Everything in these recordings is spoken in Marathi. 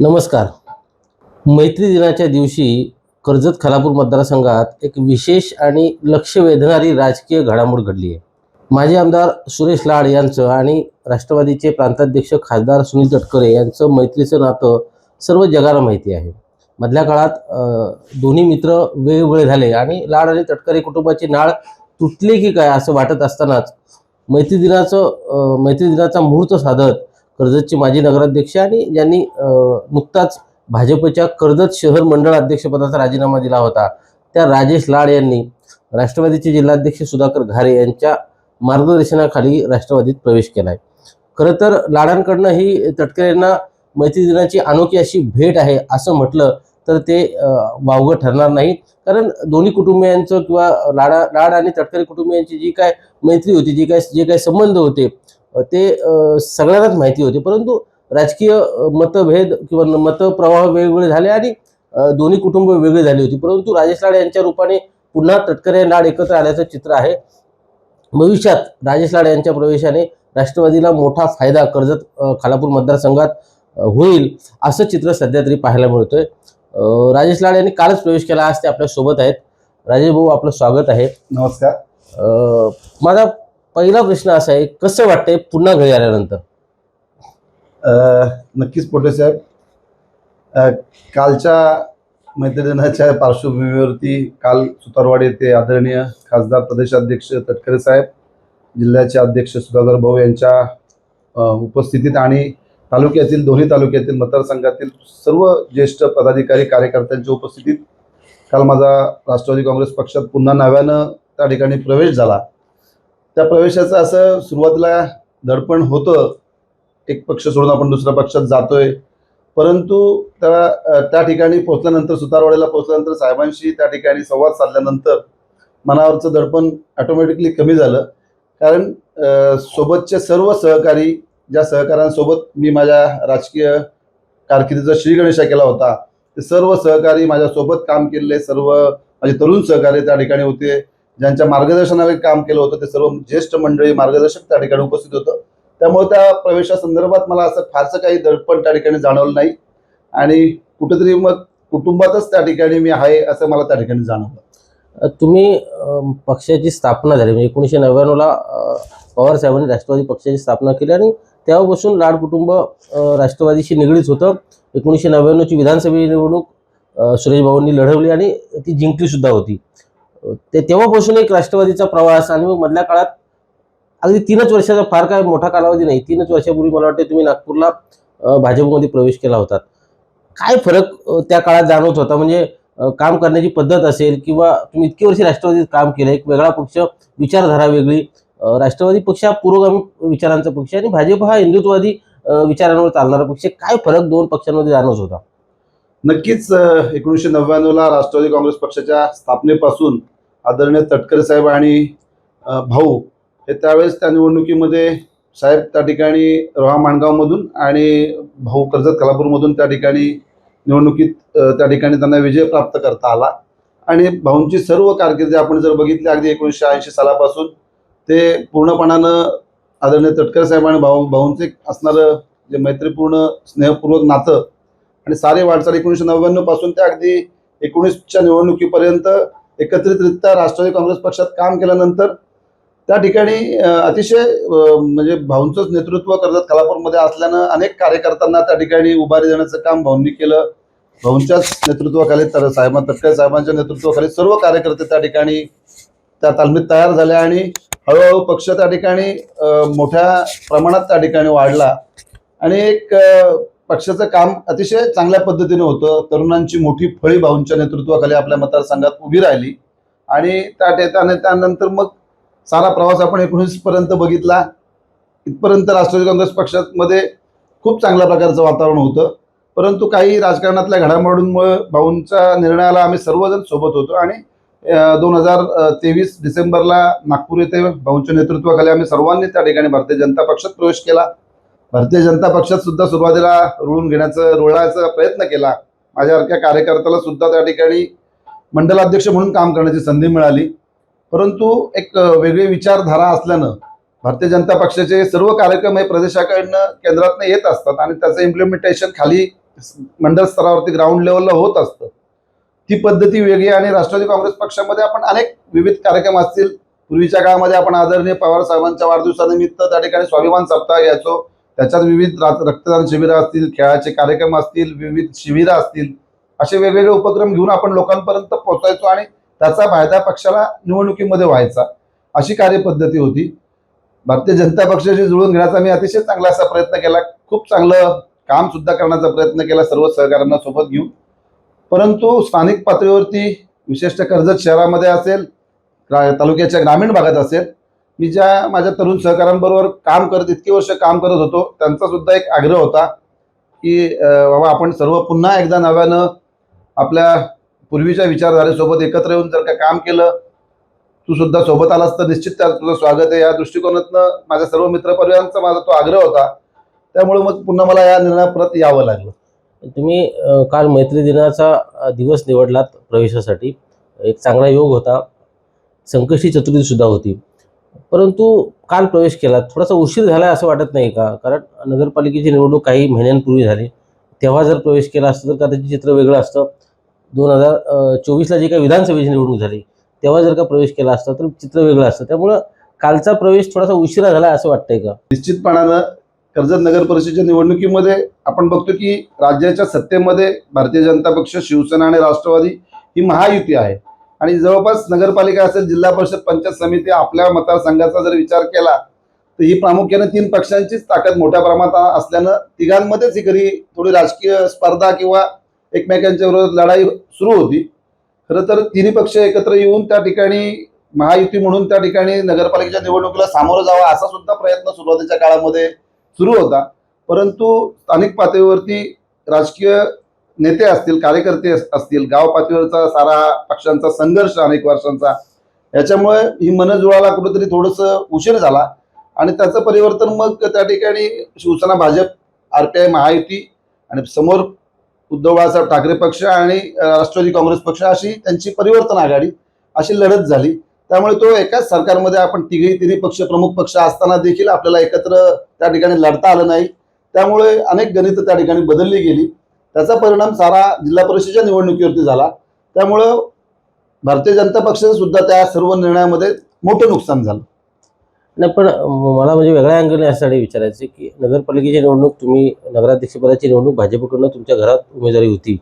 नमस्कार. मैत्री दिनाच्या दिवशी कर्जत खालापूर मतदारसंघात एक विशेष आणि लक्ष वेधणारी राजकीय घडामोड घडली आहे. माजी आमदार सुरेश लाड यांचं आणि राष्ट्रवादीचे प्रांताध्यक्ष खासदार सुनील तटकरे यांचं मैत्रीचं नातं सर्व जगाला माहिती आहे. मधल्या काळात दोन्ही मित्र वेगवेगळे झाले आणि लाड आणि तटकरे कुटुंबाची नाळ तुटली की काय असं वाटत असतानाच मैत्री दिनाचा मुहूर्त साधत कर्जतचे माजी नगराध्यक्ष आणि ज्यांनी नुकताच भाजपच्या कर्जत शहर मंडळ अध्यक्षपदाचा राजीनामा दिला होता, त्या राजेश लाड यांनी राष्ट्रवादीचे जिल्हाध्यक्ष सुधाकर घारे यांच्या मार्गदर्शनाखाली राष्ट्रवादीत प्रवेश केला आहे. खरं तर लाडांकडनं ही तटकरे यांना मैत्री दिनाची अनोखी अशी भेट आहे असं म्हटलं तर ते वावगं ठरणार नाही. कारण दोन्ही कुटुंबियांचं किंवा लाड आणि तटकरे कुटुंबियांची जी काय मैत्री होती, जे काय संबंध होते ते सगळ्यांनाच माहिती होते. परंतु राजकीय मतभेद किंवा मतप्रवाह वेगवेगळे झाले आणि दोन्ही कुटुंब वेगळी झाली होती. परंतु राजेश लाड यांच्या रूपाने पुन्हा तटकरे लाड एकत्र आल्याचं चित्र आहे. भविष्यात राजेश लाड यांच्या प्रवेशाने राष्ट्रवादीला मोठा फायदा कर्जत खालापूर मतदारसंघात होईल असं चित्र सध्या तरी पाहायला मिळतोय. राजेश लाड यांनी कालच प्रवेश केला, आज ते आपल्या सोबत आहेत. राजेश भाऊ, आपलं स्वागत आहे. नमस्कार. माझा पहिला प्रश्न असा आहे, कसं वाटतंय पुन्हा घरी आल्यानंतर? नक्कीच पोटे साहेब, कालच्या मैत्री दिनाच्या पार्श्वभूमीवरती काल सुतारवाडी येथे आदरणीय खासदार प्रदेशाध्यक्ष तटकरे साहेब, जिल्ह्याचे अध्यक्ष सुधाकर भाऊ यांच्या उपस्थितीत आणि दोन्ही तालुक्यातील मतदारसंघातील सर्व ज्येष्ठ पदाधिकारी कार्यकर्त्यांच्या उपस्थितीत काल माझा राष्ट्रवादी काँग्रेस पक्षात पुन्हा नव्यानं त्या ठिकाणी प्रवेश झाला. त्या प्रवेशाचं असं सुरुवातीला दडपण होतं, एक पक्ष सोडून आपण दुसऱ्या पक्षात जातोय. परंतु त्या ठिकाणी पोहोचल्यानंतर, सुतारवाडीला पोहोचल्यानंतर साहेबांशी त्या ठिकाणी संवाद साधल्यानंतर मनावरचं दडपण ऑटोमॅटिकली कमी झालं. कारण सोबतचे सर्व सहकारी, ज्या सहकाऱ्यांसोबत मी माझ्या राजकीय कारकिर्दीचा श्रीगणेशा केला होता, ते सर्व सहकारी माझ्यासोबत काम केलेले सर्व माझे तरुण सहकारी त्या ठिकाणी होते. ज्यांच्या मार्गदर्शनाने काम केलं होतं ते सर्व ज्येष्ठ मंडळी, मार्गदर्शक त्या ठिकाणी उपस्थित होतं. त्यामुळे त्या प्रवेशासंदर्भात मला असं फारसं काही दडपण त्या ठिकाणी जाणवलं नाही आणि कुठेतरी मग कुटुंबातच त्या ठिकाणी मी आहे असं मला त्या ठिकाणी जाणवलं. तुम्ही पक्षाची स्थापना झाली म्हणजे 1999ला पवार साहेबांनी राष्ट्रवादी पक्षाची स्थापना केली आणि तेव्हापासून लाड कुटुंब राष्ट्रवादीशी निगडीत होतं. 1999ची विधानसभेची निवडणूक सुरेश भाऊंनी लढवली आणि ती जिंकली सुद्धा होती. तेव्हापासून एक राष्ट्रवादीचा प्रवास आणि मग मधल्या काळात अगदी 3च वर्षाचा, फार काय मोठा कालावधी नाही, 3च वर्षापूर्वी मला वाटते तुम्ही नागपूरला भाजपमध्ये प्रवेश केला होता. काय फरक त्या काळात जाणवत होता? म्हणजे काम करण्याची पद्धत असेल किंवा तुम्ही इतकी वर्षी राष्ट्रवादीत काम केलं, एक वेगळा पक्ष, विचारधारा वेगळी. राष्ट्रवादी पक्ष हा पुरोगामी विचारांचा पक्ष आणि भाजप हा हिंदुत्ववादी विचारांवर चालणारा पक्ष. काय फरक दोन पक्षांमध्ये जाणवत होता? नक्कीच 1999ला राष्ट्रवादी काँग्रेस पक्षाच्या स्थापनेपासून आदरणीय तटकरे साहेब आणि भाऊ हे त्यावेळेस त्या निवडणुकीमध्ये, साहेब त्या ठिकाणी रोहा माणगावमधून आणि भाऊ कर्जत खालापूरमधून त्या ठिकाणी निवडणुकीत त्या ठिकाणी त्यांना विजय प्राप्त करता आला. आणि भाऊंची सर्व कारकिर्दी आपण जर बघितली, अगदी 1980 सालापासून ते पूर्णपणानं आदरणीय तटकरे साहेब आणि भाऊंचे असणारं जे मैत्रीपूर्ण स्नेहपूर्वक नातं आणि सारे वाटचाल 1999 पासून ते अगदी 19च्या निवडणुकीपर्यंत एकत्रितरित्या राष्ट्रवादी काँग्रेस पक्षात काम केल्यानंतर त्या ठिकाणी अतिशय म्हणजे भाऊंचंच नेतृत्व कर्जत खालापूरमध्ये असल्यानं अनेक कार्यकर्त्यांना त्या ठिकाणी उभारी देण्याचं काम भाऊंनी केलं. भाऊंच्याच नेतृत्वाखाली, तटकरे साहेबांच्या नेतृत्वाखाली सर्व कार्यकर्ते त्या ठिकाणी त्या तालमीत तयार झाले आणि हळूहळू पक्ष त्या ठिकाणी मोठ्या प्रमाणात त्या ठिकाणी वाढला आणि एक पक्षाचं काम अतिशय चांगल्या पद्धतीने होतं. तरुणांची मोठी फळी भाऊंच्या नेतृत्वाखाली आपल्या मतदारसंघात उभी राहिली आणि त्यानंतर मग सारा प्रवास आपण 19 पर्यंत बघितला. इथपर्यंत राष्ट्रवादी काँग्रेस पक्षामध्ये खूप चांगल्या प्रकारचं वातावरण होतं. परंतु काही राजकारणातल्या घडामोडींमुळे भाऊंच्या निर्णयाला आम्ही सर्वजण सोबत होतो आणि 2023 डिसेंबरला नागपूर येथे भाऊंच्या नेतृत्वाखाली आम्ही सर्वांनी त्या ठिकाणी भारतीय जनता पक्षात प्रवेश केला. भारतीय जनता पक्षात सुद्धा सुरुवातीला रुळण्याचा प्रयत्न केला. माझ्यासारख्या कार्यकर्त्याला सुद्धा त्या ठिकाणी मंडलाध्यक्ष म्हणून काम करण्याची संधी मिळाली. परंतु एक वेगळी विचारधारा असल्यानं भारतीय जनता पक्षाचे सर्व कार्यक्रम हे प्रदेशाकडनं, केंद्रातनं येत असतात आणि त्याचं इम्प्लिमेंटेशन खाली मंडळ स्तरावरती ग्राउंड लेवलला होत असतं ती पद्धती वेगळी. आणि राष्ट्रवादी काँग्रेस पक्षामध्ये आपण अनेक विविध कार्यक्रम असतील. पूर्वीच्या काळामध्ये आपण आदरणीय पवार साहेबांच्या वाढदिवसानिमित्त त्या ठिकाणी स्वाभिमान सप्ताह घ्यायचो. त्याच्यात विविध रक्तदान शिबिरं असतील, खेळाचे कार्यक्रम असतील, विविध शिबिरं असतील, असे वेगवेगळे उपक्रम घेऊन आपण लोकांपर्यंत पोहोचायचो आणि त्याचा फायदा पक्षाला निवडणुकीमध्ये व्हायचा. अशी कार्यपद्धती होती. भारतीय जनता पक्षाशी जुळून घेण्याचा मी अतिशय चांगला असा प्रयत्न केला. खूप चांगलं काम सुद्धा करण्याचा प्रयत्न केला सर्व सहकाऱ्यांना सोबत घेऊन. परंतु स्थानिक पातळीवरती विशेषतः कर्जत शहरामध्ये असेल, तालुक्याच्या ग्रामीण भागात असेल, मी ज्या माझ्या तरुण सहकाऱ्यांबरोबर इतकी वर्ष काम करत होतो त्यांचा सुद्धा एक आग्रह होता की बाबा आपण सर्व पुन्हा एकदा नव्यानं आपल्या पूर्वीच्या विचारधारेसोबत एकत्र येऊन जर का काम केलं, तू सुद्धा सोबत आलास तर निश्चित त्यात तुझं स्वागत आहे. या दृष्टिकोनातनं माझ्या सर्व मित्रपरिवारांचा माझा तो आग्रह होता. त्यामुळे मग पुन्हा मला या निर्णयात परत यावं लागलं. तुम्ही काल मैत्री दिनाचा दिवस निवडलात प्रवेशासाठी. एक चांगला योग होता. संकष्टी चतुर्थी सुद्धा होती. परंतु काल प्रवेश केला, थोडासा उशीर झाला असं वाटत नाही का? कारण नगरपालिकेची निवडणूक काही महिन्यांपूर्वी झाली. तेव्हा जर प्रवेश केला असता तर कदाचित चित्र वेगळं असतं. 2024ला जी काही विधानसभेची निवडणूक झाली तेव्हा जर का प्रवेश केला असता तर चित्र वेगळं असतं. त्यामुळं कालचा प्रवेश थोडासा उशिरा झाला असं वाटतंय का? निश्चितपणानं कर्जत नगर परिषदेच्या निवडणुकीमध्ये आपण बघतो की राज्याच्या सत्तेमध्ये भारतीय जनता पक्ष, शिवसेना आणि राष्ट्रवादी ही महायुती आहे. आणि जवळपास नगरपालिका असेल, जिल्हा परिषद, पंचायत समिती, आपल्या मतदारसंघाचा जर विचार केला तर ही प्रामुख्याने 3 पक्षांचीच ताकद मोठ्या प्रमाणात असल्यानं तिघांमध्येच ही खरी थोडी राजकीय स्पर्धा किंवा एकमेकांच्या विरोधात लढाई सुरू होती. खरं तर तिन्ही पक्ष एकत्र येऊन त्या ठिकाणी महायुती म्हणून त्या ठिकाणी नगरपालिकेच्या निवडणुकीला सामोरं जावं असा सुद्धा प्रयत्न सुरुवातीच्या काळामध्ये सुरू होता. परंतु स्थानिक पातळीवरती राजकीय नेते असतील, कार्यकर्ते असतील, गाव पातळीवरचा सारा पक्षांचा संघर्ष अनेक वर्षांचा, याच्यामुळे ही मन जुळायला कुठेतरी थोडंसं उशीर झाला. आणि त्याचं परिवर्तन मग त्या ठिकाणी शिवसेना, भाजप, RPI महायुती आणि समोर उद्धव बाळासाहेब ठाकरे पक्ष आणि राष्ट्रवादी काँग्रेस पक्ष अशी त्यांची परिवर्तन आघाडी अशी लढत झाली. त्यामुळे तो एकाच सरकारमध्ये आपण तिन्ही पक्ष प्रमुख पक्ष असताना देखील आपल्याला एकत्र त्या ठिकाणी लढता आलं नाही. त्यामुळे अनेक गणितं त्या ठिकाणी बदलली गेली. त्याचा परिणाम सारा जिल्हा परिषदेच्या निवडणुकीवरती झाला. त्यामुळं भारतीय जनता पक्षाचं सुद्धा त्या सर्व निर्णयामध्ये मोठं नुकसान झालं. नाही, पण मला म्हणजे वेगळ्या अँगलने यासाठी विचारायचं की नगरपालिकेची निवडणूक, तुम्ही नगराध्यक्षपदाची निवडणूक भाजपकडून तुमच्या घरात उमेदवारी होती.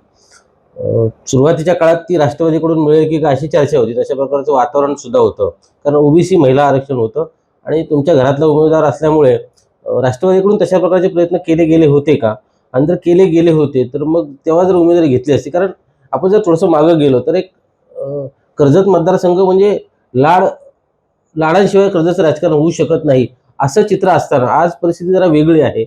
सुरुवातीच्या काळात ती राष्ट्रवादीकडून मिळेल की अशी चर्चा होती. तशा प्रकारचं वातावरण सुद्धा होतं. कारण OBC महिला आरक्षण होतं आणि तुमच्या घरातला उमेदवार असल्यामुळे राष्ट्रवादीकडून तशा प्रकारचे प्रयत्न केले गेले होते का? आणि जर केले गेले होते तर मग तेव्हा जर उमेदवारी घेतली असती, कारण आपण जर थोडंसं मागं गेलो तर एक कर्जत मतदारसंघ म्हणजे लाडांशिवाय कर्जतचं राजकारण होऊ शकत नाही असं चित्र असताना आज परिस्थिती जरा वेगळी आहे.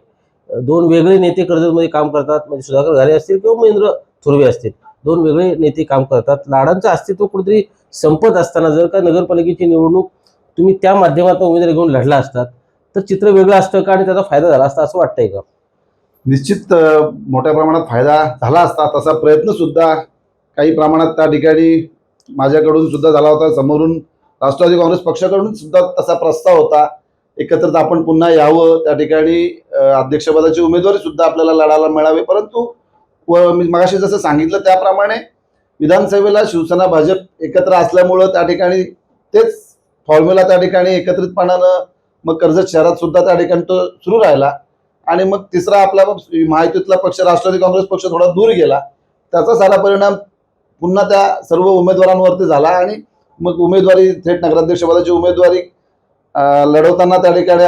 2 वेगळे नेते कर्जतमध्ये काम करतात. म्हणजे सुधाकर घारे असतील किंवा महेंद्र थोरवे असतील, 2 वेगळे नेते काम करतात. लाडांचं अस्तित्व कुठेतरी संपत असताना जर का नगरपालिकेची निवडणूक तुम्ही त्या माध्यमातून उमेदवारी घेऊन लढला असतात तर चित्र वेगळं असतं का आणि त्याचा फायदा झाला असता असं वाटतंय का? निश्चित मोठ्या प्रमाणात फायदा झाला असता. तसा प्रयत्न सुद्धा काही प्रमाणात त्या ठिकाणी माझ्याकडून सुद्धा झाला होता. समोरून राष्ट्रवादी काँग्रेस पक्षाकडून सुद्धा तसा प्रस्ताव होता, एकत्रित आपण पुन्हा यावं, त्या ठिकाणी अध्यक्षपदाची उमेदवारी सुद्धा आपल्याला लढायला मिळावी. परंतु मी मगाशी जसं सांगितलं त्याप्रमाणे विधानसभेला शिवसेना, भाजप एकत्र असल्यामुळं त्या ठिकाणी तेच फॉर्म्युला त्या ठिकाणी एकत्रितपणानं मग कर्जत शहरात सुद्धा त्या ठिकाणी तो सुरू राहिला. आणि मग तिसरा आपला महायुतीतला पक्ष राष्ट्रवादी काँग्रेस पक्ष थोडा दूर गेला. त्याचा सारा परिणाम पुन्हा त्या सर्व उमेदवारांवरती झाला. आणि मग उमेदवारी थेट नगराध्यक्षपदाची उमेदवारी लढवताना त्या ठिकाणी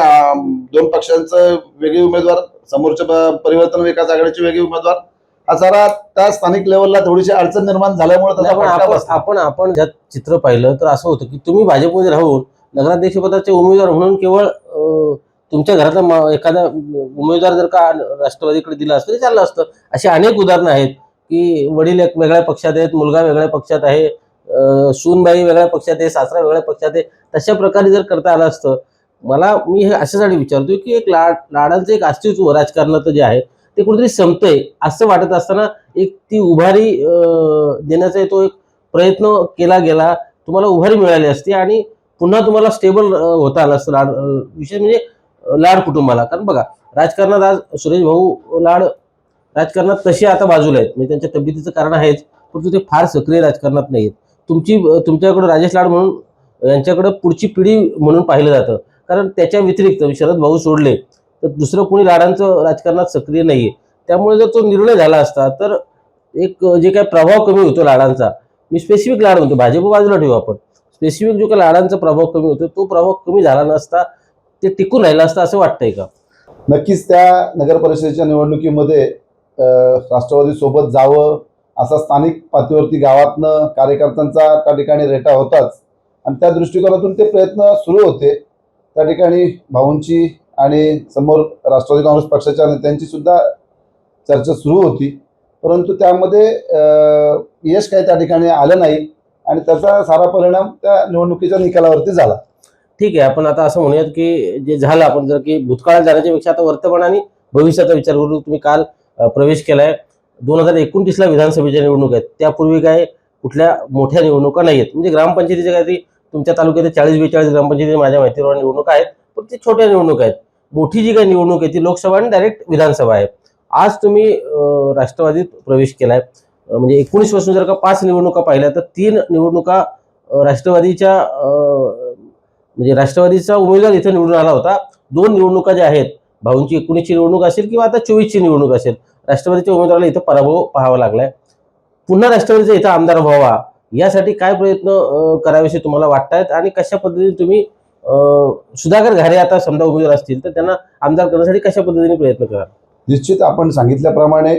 2 पक्षांचं वेगळे उमेदवार, समोरच्या परिवर्तन विकास आघाडीचे वेगळे उमेदवार, हा सारा त्या स्थानिक लेवलला थोडीशी अडचण निर्माण झाल्यामुळे त्याचा फटका बसला. आपण ज्यात चित्र पाहिलं तर असं होतं की तुम्ही भाजपमध्ये राहून नगराध्यक्षपदाचे उमेदवार म्हणून केवळ तुमच्या घरातला एखादा उमेदवार जर का राष्ट्रवादीकडे दिला असतं तरी चाललं असतं. अशी अनेक उदाहरणं आहेत की वडील एक वेगळ्या पक्षात आहेत, मुलगा वेगळ्या पक्षात आहे, सूनबाई वेगळ्या पक्षात आहे, सासरा वेगळ्या पक्षात आहे. तशा प्रकारे जर करता आलं असतं. मी हे अशासाठी विचारतोय की एक लाडांचं एक अस्तित्व राजकारणाचं जे आहे ते कुठेतरी संपतंय असं वाटत असताना एक ती उभारी देण्याचा तो एक प्रयत्न केला गेला, तुम्हाला उभारी मिळाली असती आणि पुन्हा तुम्हाला स्टेबल होता आलं असतं. विशेष म्हणजे लाड कुटुंबाला. कारण बघा, राजकारणात आज सुरेश भाऊ लाड राजकारणात तसे आता बाजूला आहेत, म्हणजे त्यांच्या तब्येतीचं कारण आहेच, परंतु ते फार सक्रिय राजकारणात नाही आहेत. तुमच्याकडे राजेश लाड म्हणून यांच्याकडे पुढची पिढी म्हणून पाहिलं जातं, कारण त्याच्या व्यतिरिक्त शरद भाऊ सोडले तर दुसरं कोणी लाडांचं राजकारणात सक्रिय नाहीये. त्यामुळे जर तो निर्णय झाला असता तर एक जे काय प्रभाव कमी होतो लाडांचा, मी स्पेसिफिक लाड म्हणतो, भाजप बाजूला ठेवू आपण, स्पेसिफिक जो काही लाडांचा प्रभाव कमी होतो तो प्रभाव कमी झाला नसता, ते टिकून राहिलं असतं असं वाटतंय का? नक्कीच त्या नगर परिषदेच्या निवडणुकीमध्ये राष्ट्रवादी सोबत जावं असा स्थानिक पातळीवरती गावातनं कार्यकर्त्यांचा त्या ठिकाणी रेटा होताच, आणि त्या दृष्टिकोनातून ते प्रयत्न सुरू होते. त्या ठिकाणी भाऊंची आणि समोर राष्ट्रवादी काँग्रेस पक्षाच्या नेत्यांची सुद्धा चर्चा सुरू होती, परंतु त्यामध्ये यश काही त्या ठिकाणी आलं नाही आणि त्याचा सारा परिणाम त्या निवडणुकीच्या निकालावरती झाला. ठीक आहे, आपण आता असं म्हणूयात की जे झालं, आपण जर की भूतकाळात जाण्याच्या पेक्षा आता वर्तमान आणि भविष्याचा विचार करू. तुम्ही काल प्रवेश केलाय, 2029ला विधानसभेच्या निवडणूक आहेत, त्यापूर्वी काय कुठल्या मोठ्या निवडणुका नाही आहेत, म्हणजे ग्रामपंचायतीच्या काहीतरी तुमच्या तालुक्यात 40-42 ग्रामपंचायती माझ्या माहितीवर निवडणूक आहेत, पण ते छोट्या निवडणूक आहेत. मोठी जी काही निवडणूक आहे ती लोकसभा आणि डायरेक्ट विधानसभा आहे. आज तुम्ही राष्ट्रवादीत प्रवेश केलाय, म्हणजे 19 पासून जर का 5 निवडणुका पाहिल्या तर 3 निवडणुका राष्ट्रवादीच्या म्हणजे राष्ट्रवादीचा उमेदवार इथे निवडून आला होता. 2 निवडणुका ज्या आहेत, भाऊंची 19ची निवडणूक असेल किंवा आता 24ची निवडणूक असेल, राष्ट्रवादीच्या उमेदवाराला इथं पराभव पाहावा लागलाय. पुन्हा राष्ट्रवादीचा इथं आमदार व्हावा यासाठी काय प्रयत्न करावेसे तुम्हाला वाटतायत, आणि कशा पद्धतीने तुम्ही सुधाकर घारे आता समजा उमेदवार असतील तर त्यांना आमदार करण्यासाठी कशा पद्धतीने प्रयत्न कराल? निश्चित आपण सांगितल्याप्रमाणे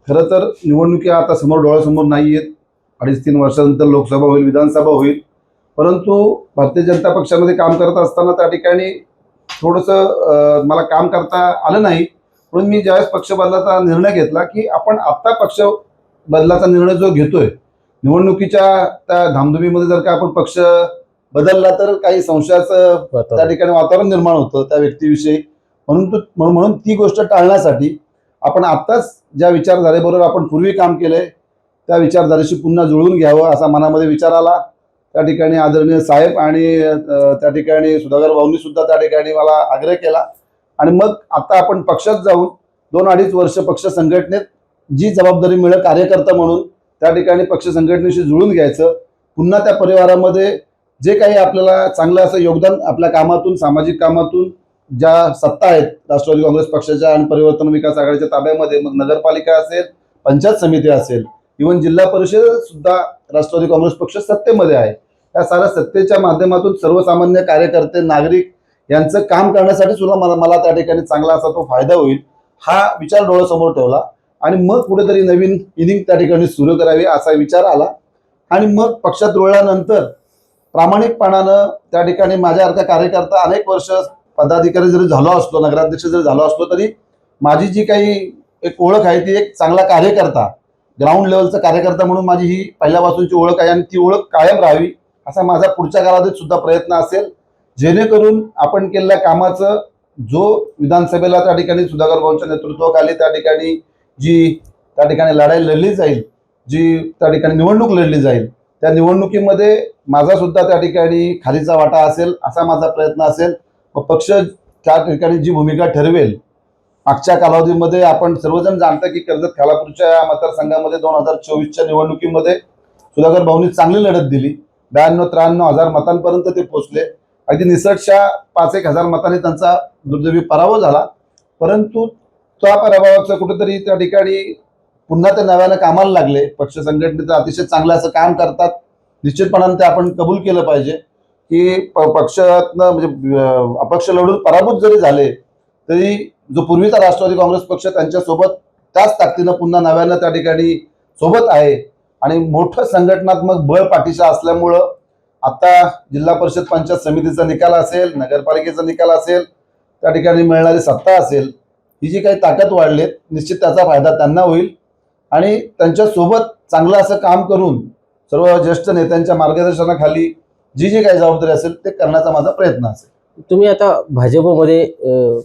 खरं तर निवडणुका आता समोर डोळ्यासमोर नाही आहेत. 2.5-3 वर्षानंतर लोकसभा होईल, विधानसभा होईल, परंतु भारतीय जनता पक्षामध्ये काम करत असताना त्या ठिकाणी थोडंसं मला काम करता आलं नाही. म्हणून मी ज्यावेळेस पक्ष बदलाचा निर्णय घेतला की आपण आत्ता पक्ष बदलाचा निर्णय जो घेतोय, निवडणुकीच्या त्या धामधुमीमध्ये जर का आपण पक्ष बदलला तर काही संशयाचं त्या ठिकाणी वातावरण निर्माण होतं त्या व्यक्तीविषयी. म्हणून ती गोष्ट टाळण्यासाठी आपण आत्ताच ज्या विचारधारेबरोबर आपण पूर्वी काम केलंय त्या विचारधारेशी पुन्हा जुळवून घ्यावं असा मनामध्ये विचार आला. त्या ठिकाणी आदरणीय साहेब आणि त्या ठिकाणी सुधाकर भाऊंनी सुद्धा त्या ठिकाणी मला आग्रह केला, आणि मग आता आपण पक्षात जाऊन 2-2.5 वर्ष पक्ष संघटनेत जी जबाबदारी मिळेल कार्यकर्ता म्हणून त्या ठिकाणी पक्ष संघटनेशी जुळून घ्यायचं. पुन्हा त्या परिवारामध्ये जे काही आपल्याला चांगलं असं योगदान आपल्या कामातून, सामाजिक कामातून ज्या सत्ता आहेत राष्ट्रवादी काँग्रेस पक्षाच्या आणि परिवर्तन विकास आघाडीच्या ताब्यामध्ये, मग नगरपालिका असेल, पंचायत समिती असेल, इव्हन जिल्हा परिषद सुद्धा राष्ट्रवादी काँग्रेस पक्ष सत्तेमध्ये आहे. या साऱ्या सत्तेच्या माध्यमातून सर्वसामान्य कार्यकर्ते, नागरिक यांचं काम करण्यासाठी सुद्धा मला त्या ठिकाणी चांगला असा तो फायदा होईल हा विचार डोळ्यासमोर ठेवला, आणि मग कुठेतरी नवीन इनिंग त्या ठिकाणी सुरू करावी असा विचार आला. आणि मग पक्षात रुळल्यानंतर प्रामाणिकपणानं त्या ठिकाणी माझ्यासारखा कार्यकर्ता अनेक वर्ष पदाधिकारी जरी झालो असलो, नगराध्यक्ष जरी झालो असलो, तरी माझी जी काही एक ओळख आहे ती एक चांगला कार्यकर्ता, ग्राउंड लेवलचा कार्यकर्ता म्हणून माझी ही पहिल्यापासूनची ओळख आहे, आणि ती ओळख कायम राहावी असा माझा पुढच्या काळात सुद्धा प्रयत्न असेल, जेणेकरून आपण केलेल्या कामाचं जो विधानसभेला त्या ठिकाणी सुधाकर भाऊंच्या नेतृत्वाखाली त्या ठिकाणी जी त्या ठिकाणी लढाई लढली जाईल, जी त्या ठिकाणी निवडणूक लढली जाईल, त्या निवडणुकीमध्ये माझा सुद्धा त्या ठिकाणी खालीचा वाटा असेल असा माझा प्रयत्न असेल. पक्ष त्या ठिकाणी जी भूमिका ठरवेल. मागच्या कालावधीमध्ये आपण सर्वजण जाणता की कर्जत खालापूरच्या मतदारसंघामध्ये 2024च्या निवडणुकीमध्ये सुधाकर भाऊंनी चांगली लढत दिली. 92-93 हजार मतांपर्यंत ते पोहोचले. अगदी निसटशा 5-1 हजार मतांनी त्यांचा दुर्दैवी पराभव झाला, परंतु त्या पराभवाचं कुठेतरी त्या ठिकाणी पुन्हा ते नव्यानं कामाला लागले. पक्ष संघटनेचं अतिशय चांगलं असं काम करतात. निश्चितपणाने ते आपण कबूल केलं पाहिजे की पक्षातनं म्हणजे अपक्ष लढून पराभूत जरी झाले तरी जो पूर्वीचा राष्ट्रवादी काँग्रेस पक्ष त्यांच्यासोबत त्याच ताकदीनं पुन्हा नव्यानं त्या ठिकाणी सोबत आहे, आणि मोठं संघटनात्मक बळ पाठीशी असल्यामुळं आता जिल्हा परिषद पंचायत समितीचा निकाल असेल, नगरपालिकेचा निकाल असेल, त्या ठिकाणी मिळणारी सत्ता असेल, ही जी काही ताकद वाढली निश्चित त्याचा फायदा त्यांना होईल, आणि त्यांच्यासोबत चांगलं असं काम करून सर्व ज्येष्ठ नेत्यांच्या मार्गदर्शनाखाली जी जी काही जबाबदारी असेल ते करण्याचा माझा प्रयत्न असेल. तुम्ही आता भाजपमध्ये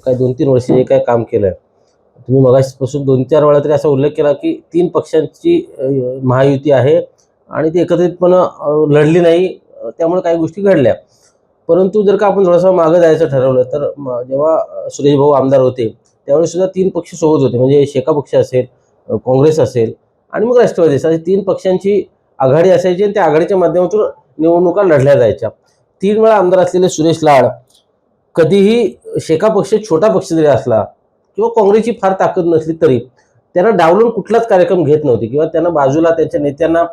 काय 2-3 वर्ष जे काय काम केलंय, तुम्ही मगापासून 2-4 वेळा तरी असा उल्लेख केला की 3 पक्षांची महायुती आहे आणि ती एकत्रितपणे लढली नाही, त्यामुळे काही गोष्टी घडल्या. परंतु जर का आपण थोडंसं मागं जायचं ठरवलं तर जेव्हा सुरेश भाऊ आमदार होते त्यावेळेस सुद्धा 3 पक्ष सोबत होते, म्हणजे शेका पक्ष असेल, काँग्रेस असेल आणि मग राष्ट्रवादी असेल, अशा 3 पक्षांची आघाडी असायची आणि त्या आघाडीच्या माध्यमातून निवडणुका लढल्या जायच्या. 3 वेळा आमदार असलेले सुरेश लाड कधीही शेका पक्ष छोटा पक्ष जरी असला किंवा काँग्रेसची फार ताकद नसली तरी त्यांना डावलून कुठलाच कार्यक्रम घेत नव्हते किंवा त्यांना बाजूला त्यांच्या नेत्यांना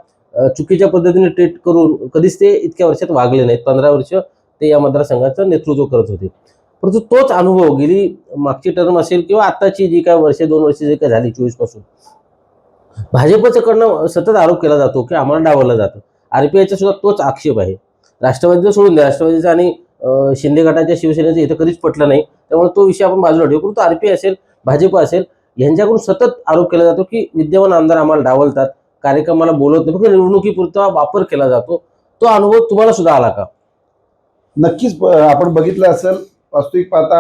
चुकीच्या पद्धतीने ट्रीट करून कधीच ते इतक्या वर्षात वागले नाहीत. 15 वर्ष ते या मतदारसंघाचं नेतृत्व करत होते. परंतु तोच अनुभव गेली मागची टर्म असेल किंवा आताची जी काय वर्ष 2 वर्ष जे काय झाली 24 पासून भाजपचं कडनं सतत आरोप केला जातो की आम्हाला डावललं जातं. आरपीआयचा सुद्धा तोच आक्षेप आहे. राष्ट्रवादीचं सोडून द्या, राष्ट्रवादीचा आणि शिंदे गटाच्या शिवसेनेचं इथं कधीच पटलं नाही, त्यामुळे तो विषय आपण बाजूला ठेवू. परंतु आरपीआय असेल भाजप असेल यांच्याकडून सतत आरोप केला जातो की विद्यमान आमदार आम्हाला डावलतात, कार्यक्रमाला बोलत नाही, फक्त निवडणुकीपुरता वापर केला जातो. तो अनुभव तुम्हाला सुद्धा आला का? नक्कीच आपण बघितलं असेल, वास्तविक पाहता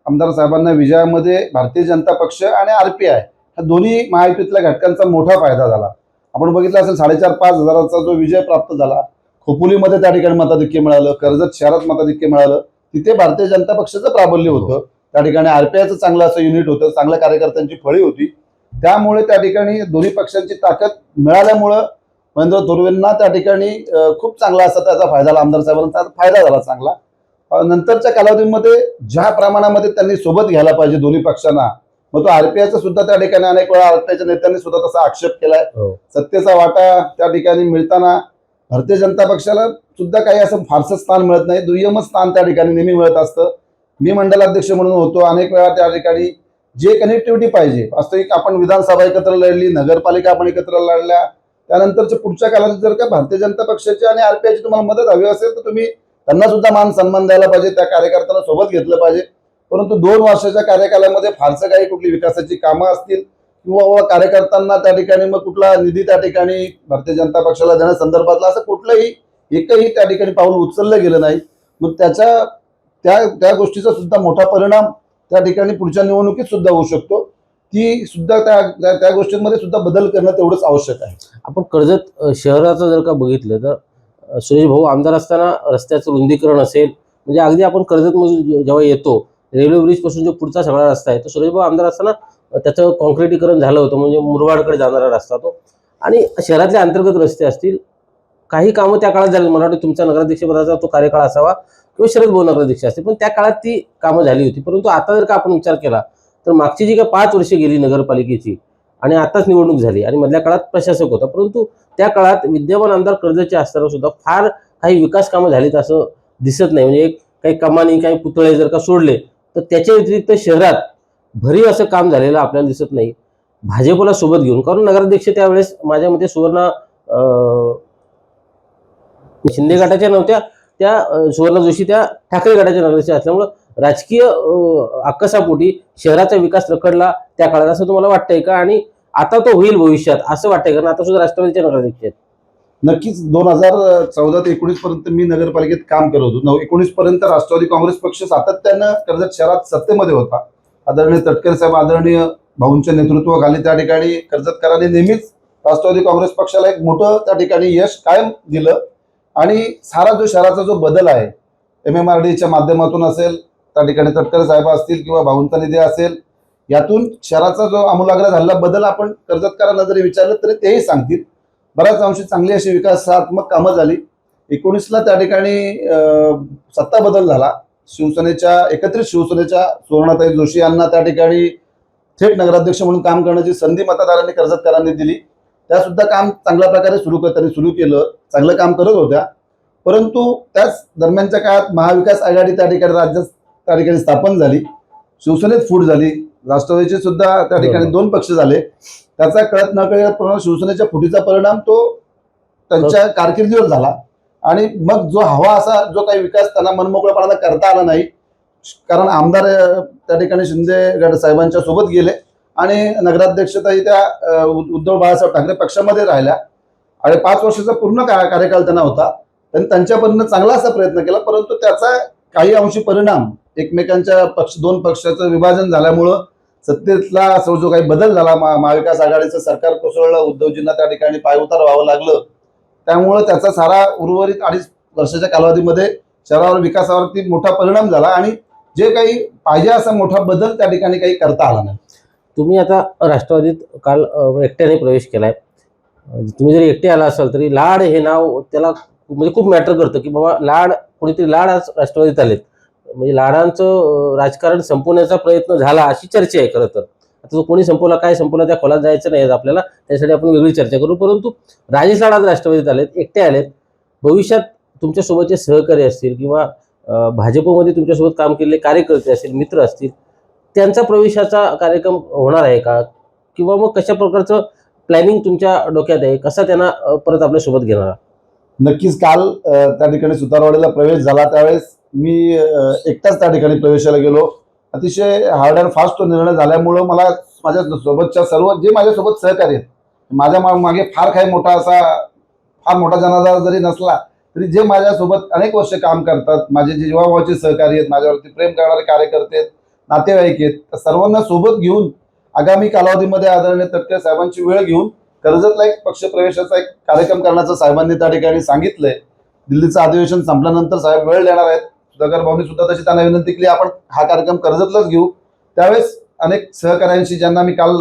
आमदार साहेबांना विजयामध्ये भारतीय जनता पक्ष आणि आरपीआय ह्या दोन्ही महायुतीतल्या घटकांचा मोठा फायदा झाला. आपण बघितलं असेल 4,500-5 हजाराचा जो विजय प्राप्त झाला, खोपोलीमध्ये त्या ठिकाणी मताधिक्य मिळालं, कर्जत शहरात मताधिक्य मिळालं, तिथे भारतीय जनता पक्षाचं प्राबल्य होतं. त्या ठिकाणी आरपीआयचं चांगलं असं युनिट होतं, चांगल्या कार्यकर्त्यांची फळी होती. त्यामुळे त्या ठिकाणी दोन्ही पक्षांची ताकद मिळाल्यामुळं महेंद्र थोरवेंना त्या ठिकाणी खूप चांगला असा त्याचा फायदा झाला, आमदार साहेबांचा फायदा झाला चांगला. नंतरच्या कालावधीमध्ये ज्या प्रमाणामध्ये त्यांनी सोबत घ्यायला पाहिजे दोन्ही पक्षांना, मग तो आरपीआयचा सुद्धा त्या ठिकाणी अनेक वेळा आरपीआयच्या नेत्यांनी सुद्धा तसा आक्षेप केलाय. सत्तेचा वाटा त्या ठिकाणी मिळताना भारतीय जनता पक्षाला सुद्धा काही असं फारसं स्थान मिळत नाही, दुय्यमच स्थान त्या ठिकाणी नेहमी मिळत असतं. मी मंडलाध्यक्ष म्हणून होतो, अनेक वेळा त्या ठिकाणी जे कनेक्टिव्हिटी पाहिजे, वास्तविक आपण विधानसभा एकत्र लढली, नगरपालिका आपण एकत्र लढल्या, त्यानंतरच्या पुढच्या काळात जर का भारतीय जनता पक्षाची आणि आरपीआयची तुम्हाला मदत हवी असेल तर तुम्ही त्यांना सुद्धा मान सन्मान द्यायला पाहिजे, त्या कार्यकर्त्यांना सोबत घेतलं पाहिजे. परंतु 2 वर्षाच्या कार्यकालामध्ये फारसं काही कुठली विकासाची कामं असतील किंवा कार्यकर्त्यांना त्या ठिकाणी मग कुठला निधी त्या ठिकाणी भारतीय जनता पक्षाला देण्यासंदर्भातला असं कुठलंही एकही त्या ठिकाणी पाऊल उचललं गेलं नाही. मग त्या गोष्टीचा सुद्धा मोठा परिणाम त्या ठिकाणी पुढच्या निवडणुकीत सुद्धा होऊ शकतो. ती सुद्धा त्या गोष्टींमध्ये सुद्धा बदल करणं तेवढंच आवश्यक आहे. आपण कर्जत शहराचं जर का बघितलं तर सुरेश भाऊ आमदार असताना रस्त्याचं रुंदीकरण असेल, म्हणजे अगदी आपण कर्जतमधून जेव्हा येतो रेल्वे ब्रिज पासून जो पुढचा सगळा रस्ता आहे तो सुरेश भाऊ आमदार असताना त्याचं कॉन्क्रिटीकरण झालं होतं, म्हणजे मुरबाडकडे जाणारा रस्ता तो. आणि शहरातले अंतर्गत रस्ते असतील, काही कामं त्या काळात झाली. मला वाटतं तुमचा नगराध्यक्षपदाचा तो कार्यकाळ असावा किंवा शरद भाऊ नगराध्यक्ष असतील, पण त्या काळात ती कामं झाली होती. परंतु आता जर का आपण विचार केला तर मागची जी काय 5 वर्षे गेली नगरपालिकेची आणि आताच निवडणूक झाली आणि मधल्या काळात प्रशासक होता, परंतु त्या काळात विद्यमान आमदार कर्जतचे असताना सुद्धा फार काही विकास कामं झालीत असं दिसत नाही. म्हणजे काही कमानी काही पुतळे जर का सोडले तर त्याच्या व्यतिरिक्त शहरात भरीव असं काम झालेलं आपल्याला दिसत नाही भाजपला सोबत घेऊन. कारण नगराध्यक्ष त्यावेळेस माझ्या मते सुवर्णा शिंदे गटाच्या नव्हत्या, त्या सुवर्णा जोशी त्या ठाकरे गटाच्या नगराध्यक्ष असल्यामुळं राजकीय आकसापोटी शहराचा विकास रखडला त्या काळात, असं तुम्हाला वाटतंय का? आणि आता तो होईल भविष्यात असं वाटतंय, कारण आता सुद्धा राष्ट्रवादीचे नगराध्यक्ष आहेत. नक्कीच 2014 ते 19 पर्यंत मी नगरपालिकेत काम करत होतो. 19 पर्यंत राष्ट्रवादी काँग्रेस पक्ष सातत्यानं कर्जत शहरात सत्तेमध्ये होता. आदरणीय तटकरे साहेब, आदरणीय भाऊंच्या नेतृत्वाखाली त्या ठिकाणी कर्जतकरांनी नेहमीच राष्ट्रवादी काँग्रेस पक्षाला एक मोठं त्या ठिकाणी यश कायम दिलं. आणि सारा जो शहराचा जो बदल आहे MMRDच्या माध्यमातून असेल, त्या ठिकाणी तटकरे साहेब असतील किंवा भाऊंचा निधी असेल, यातून शहराचा जो आमूलाग्र झालेला बदल आपण कर्जतकरांना जरी विचारलं तरी तेही सांगतील. बऱ्याच अंशी चांगली अशी विकासात्मक कामं झाली. 19ला त्या ठिकाणी सत्ता बदल झाला. एकत्रित शिवसेनेच्या सुवर्णाताई जोशी यांना त्या ठिकाणी थेट नगराध्यक्ष म्हणून काम करण्याची संधी मतदारांनी कर्जतकरांनी दिली. त्या सुद्धा काम चांगल्या प्रकारे त्यांनी सुरू केलं, चांगलं काम करत होत्या. परंतु त्याच दरम्यानच्या काळात महाविकास आघाडी त्या ठिकाणी राज्यात त्या ठिकाणी स्थापन झाली, शिवसेनेत फूट झाली, राष्ट्रवादीचे सुद्धा त्या ठिकाणी 2 पक्ष झाले. त्याचा कळत न कळत शिवसेनेच्या फुटीचा परिणाम तो त्यांच्या कारकिर्दीवर झाला. आणि मग जो हवा असा जो काही विकास त्यांना मनमोकळेपणाने करता आला नाही, कारण आमदार त्या ठिकाणी शिंदे गट साहेबांच्या सोबत गेले आणि नगराध्यक्षताही त्या उद्धव बाळासाहेब ठाकरे पक्षामध्ये राहिल्या. आणि 5 वर्षाचा पूर्ण कार्यकाल त्यांना होता. त्यांनी त्यांच्यापर्यंत चांगला असा प्रयत्न केला, परंतु त्याचा काही अंशी परिणाम एकमेकांच्या 2 पक्षाचं विभाजन झाल्यामुळं सत्तेतला जो काही बदल झाला, महाविकास आघाडीचं सरकार कोसळलं, उद्धवजींना त्या ठिकाणी पायउतार व्हावं लागलं. त्यामुळं त्याचा सारा उर्वरित 2.5 वर्षाच्या कालावधीमध्ये शहरावर विकासावरती मोठा परिणाम झाला आणि जे काही पाहिजे असा मोठा बदल त्या ठिकाणी काही करता आला नाही. तुम्ही आता राष्ट्रवादीत काल एकट्याने प्रवेश केलाय. तुम्ही जरी एकटे आला असाल तरी लाड हे नाव त्याला म्हणजे खूप मॅटर करतं की बाबा लाड, कोणीतरी लाड आज राष्ट्रवादीत आलेत, म्हणजे लाडांचं राजकारण संपवण्याचा प्रयत्न झाला अशी चर्चा आहे. खरं तर आता तो कोणी संपवला, काय संपवला, त्या खोलात जायचं नाही आपल्याला, त्यासाठी आपण वेगळी चर्चा करू. परंतु राजेश लाड आज राष्ट्रवादीत आलेत, एकटे आलेत. भविष्यात तुमच्यासोबतचे सहकारी असतील किंवा भाजपमध्ये तुमच्यासोबत काम केलेले कार्यकर्ते असतील, मित्र असतील, त्यांचा प्रवेशाचा कार्यक्रम होणार आहे का, किंवा मग कशा प्रकारचं प्लॅनिंग तुमच्या डोक्यात आहे, कसा त्यांना परत आपल्यासोबत घेणार? नक्कीच काल त्या ठिकाणी सुतारवाडीला प्रवेश झाला त्यावेळेस मी एकटाच त्या ठिकाणी प्रवेशाला गेलो. अतिशय हार्ड अँड फास्ट तो निर्णय झाल्यामुळं मला माझ्या सोबतच्या सर्व जे माझ्यासोबत सहकारी आहेत, माझ्या मागे फार मोठा जनाजा जरी नसला तरी जे माझ्यासोबत अनेक वर्ष काम करतात, माझे जे जीवाभावाचे सहकारी आहेत, माझ्यावरती प्रेम करणारे कार्यकर्ते आहेत, नातेवाईक आहेत, त्या सर्वांना सोबत घेऊन आगामी कालावधीमध्ये आदरणीय तटकरे साहेबांची वेळ घेऊन कर्जतला एक पक्षप्रवेशाचा एक कार्यक्रम करण्याचं साहेबांनी त्या ठिकाणी सांगितलंय. दिल्लीचं अधिवेशन संपल्यानंतर साहेब वेळ देणार आहेत. सुधाकर भाऊंनी सुद्धा तशी त्यांना विनंती केली, आपण हा कार्यक्रम कर्जतलाच घेऊ. त्यावेळेस अनेक सहकाऱ्यांशी ज्यांना मी काल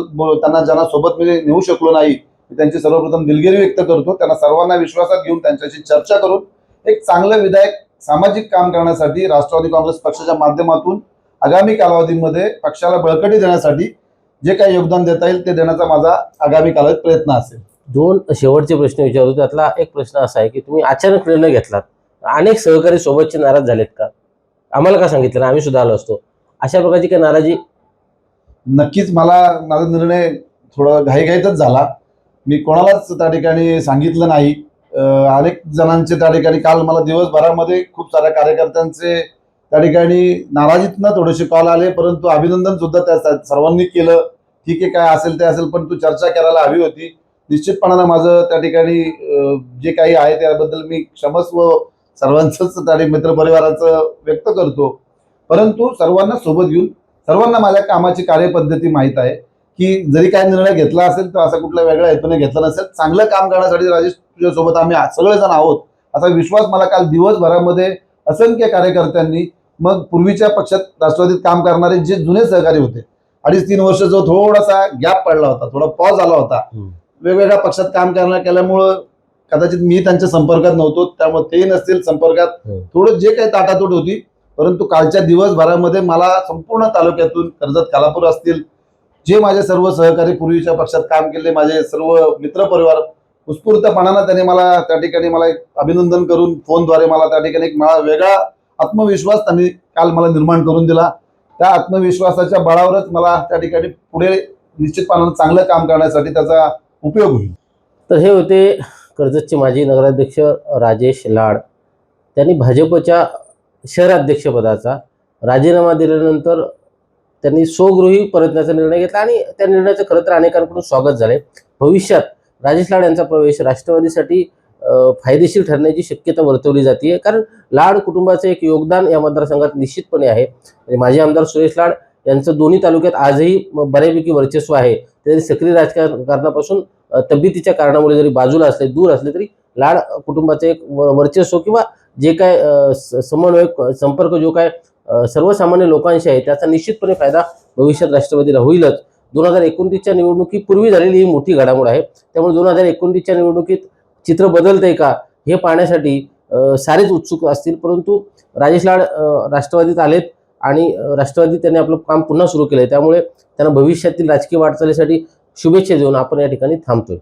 ज्यांना सोबत मी नेऊ शकलो नाही, त्यांची सर्वप्रथम दिलगिरी व्यक्त करतो. त्यांना सर्वांना विश्वासात घेऊन त्यांच्याशी चर्चा करून एक चांगलं विधायक सामाजिक काम करण्यासाठी राष्ट्रवादी काँग्रेस पक्षाच्या माध्यमातून आगामी कालावधीमध्ये पक्षाला बळकटी देण्यासाठी जे काही योगदान देता येईल ते देण्याचा माझा आगामी कालावधीत प्रयत्न असेल. दोन शेवटचे प्रश्न विचारतो. त्यातला एक प्रश्न असा आहे की तुम्ही अचानक निर्णय घेतलात, अनेक सहकारी सोबतचे नाराज झालेत का? आम्हाला का सांगितलं ना, आम्ही सुद्धा आलो असतो. अशा प्रकारची काही नाराजी? नक्कीच माझा निर्णय थोडा घाईघाईतच झाला. मी कोणालाच त्या ठिकाणी सांगितलं नाही. अनेक जणांचे त्या ठिकाणी काल मला दिवसभरामध्ये खूप साऱ्या कार्यकर्त्यांचे त्या ठिकाणी नाराजीतनं थोडेसे कॉल आले, परंतु अभिनंदन सुद्धा त्या सर्वांनी केलं. ठीक आहे, काय असेल ते असेल, पण तू चर्चा करायला हवी होती. निश्चितपणानं माझं त्या ठिकाणी जे काही आहे त्याबद्दल मी क्षमस्व सर्वांचंच त्या मित्रपरिवाराचं व्यक्त करतो. परंतु सर्वांना सोबत घेऊन सर्वांना माझ्या कामाची कार्यपद्धती माहीत आहे की जरी काय निर्णय घेतला असेल तर असा कुठला वेगळ्या हेतूने घेतला नसेल. चांगलं काम करण्यासाठी राजेश तुझ्यासोबत आम्ही सगळेजण आहोत असा विश्वास मला काल दिवसभरामध्ये असंख्य कार्यकर्त्यांनी, मग पूर्वीच्या पक्षात राष्ट्रवादीत काम करणारे जे जुने सहकारी होते, 2.5-3 वर्ष जो थोडासा गॅप पडला होता, थोडा पॉज आला होता, वेगवेगळ्या पक्षात काम केल्यामुळं कदाचित मी त्यांच्या संपर्कात नव्हतो, त्यामुळे तेही नसतील संपर्कात, थोडं जे काही ताटातूट होती. परंतु कालच्या दिवसभरामध्ये मला संपूर्ण तालुक्यातून कर्जत, खालापूर असतील, जे माझे सर्व सहकारी पूर्वीच्या पक्षात काम केले, माझे सर्व मित्रपरिवार उत्स्फूर्तपणानं त्यांनी मला त्या ठिकाणी मला एक अभिनंदन करून फोनद्वारे मला त्या ठिकाणी एक वेगळा आत्मविश्वास त्यांनी काल मला निर्माण करून दिला. त्या आत्मविश्वासाच्या बळावरच मला त्या ठिकाणी पुढे निश्चितपणानं चांगलं काम करण्यासाठी त्याचा उपयोग होईल. तर हे होते कर्जतचे माजी नगराध्यक्ष राजेश लाड. त्यांनी भाजपच्या शहराध्यक्षपदाचा राजीनामा दिल्यानंतर त्यांनी स्वगृही परतण्याचा निर्णय घेतला आणि त्या निर्णयाचं खरं तर अनेकांकडून स्वागत झाले. भविष्यात राजेश लाड यांचा प्रवेश राष्ट्रवादीसाठी फायदेशीर ठरण्याची शक्यता वर्तवली जाते, कारण लाड कुटुंबाचं एक योगदान या मतदारसंघात निश्चितपणे आहे. म्हणजे माजी आमदार सुरेश लाड यांचं दोन्ही तालुक्यात आजही बऱ्यापैकी वर्चस्व आहे. तरी सक्रिय राजकारणापासून तब्येतीच्या कारणामुळे जरी बाजूला असले, दूर असले, तरी लाड कुटुंबाचं एक वर्चस्व किंवा जे काय समन्वय संपर्क जो काय सर्वसामान्य लोकांशी आहे त्याचा निश्चितपणे फायदा भविष्यात राष्ट्रवादीला होईलच. 2029च्या निवडणुकीपूर्वी झालेली ही मोठी घडामोड आहे. त्यामुळे 2029च्या निवडणुकीत चित्र बदलतंय का हे पाहण्यासाठी सारेच उत्सुक असतील. परंतु राजेश लाड राष्ट्रवादीत आलेत आणि राष्ट्रवादीत त्यांनी आपलं काम पुन्हा सुरू केलंय, त्यामुळे त्यांना भविष्यातील राजकीय वाटचालीसाठी शुभेच्छा देऊन आपण या ठिकाणी थांबतोय.